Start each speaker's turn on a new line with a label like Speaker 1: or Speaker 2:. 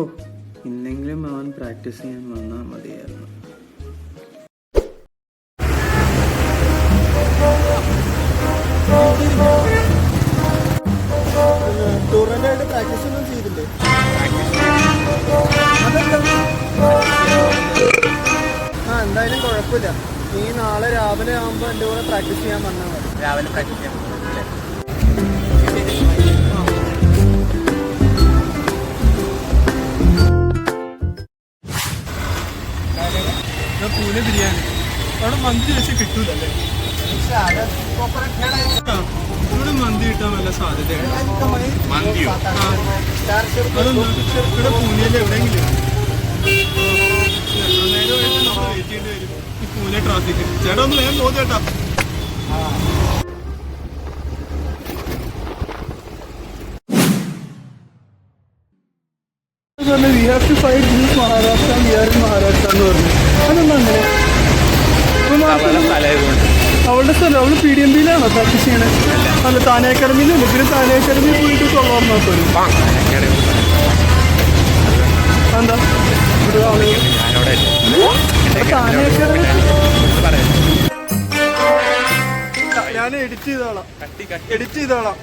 Speaker 1: ഹോ, ഇന്നെങ്കിലും അവൻ പ്രാക്ടീസ് ചെയ്യാൻ വന്നാൽ മതിയായിരുന്നു.
Speaker 2: ടൂർണമെന്റായിട്ട് പ്രാക്ടീസ് ഒന്നും ചെയ്തില്ലേ? എന്തായാലും കുഴപ്പമില്ല. നീ നാളെ രാവിലെ ആകുമ്പോൾ എൻ്റെ കൂടെ പ്രാക്ടീസ് ചെയ്യാൻ വന്നാൽ മതി.
Speaker 3: രാവിലെ പ്രാക്ടീസ് ചെയ്യാൻ
Speaker 2: പൂനെ ബിരിയാണി അവിടെ മന്തി വെച്ച് കിട്ടൂലല്ലേ? ഇവിടെ മന്തി കിട്ടാൻ വല്ല സാധ്യതയാണ്. ഇവിടെ പൂനെയിൽ എവിടെയെങ്കിലും നേരമായിട്ട് നമ്മൾ വെയിറ്റ് ചെയ്യേണ്ടി വരും ഈ പൂനെ ട്രാഫിക്ക്. ചേട്ടാ ഒന്ന് വേഗം പോകും ചേട്ടാ. We have to fight this Maharashtra, we are in Maharashtra എന്ന് പറഞ്ഞു. അതെന്താ അങ്ങനെ? അവളുടെ സ്ഥലം അവള് PDMB-യിലാണോ പ്രാക്ടീസ് ചെയ്യണേ? അല്ല, താനെ അക്കാഡമിയിലല്ലേ? പിന്നെ താനെ അക്കാഡമിയിൽ പോയിട്ട് കൊള്ളാൻ നോക്കും. എന്താ ഇവിടെ ആളുകൾ താനെ അക്കാഡമി ഞാൻ എഡിറ്റ് ചെയ്തോളാം കുഴപ്പമില്ല. എഡിറ്റ് ചെയ്തോളാം.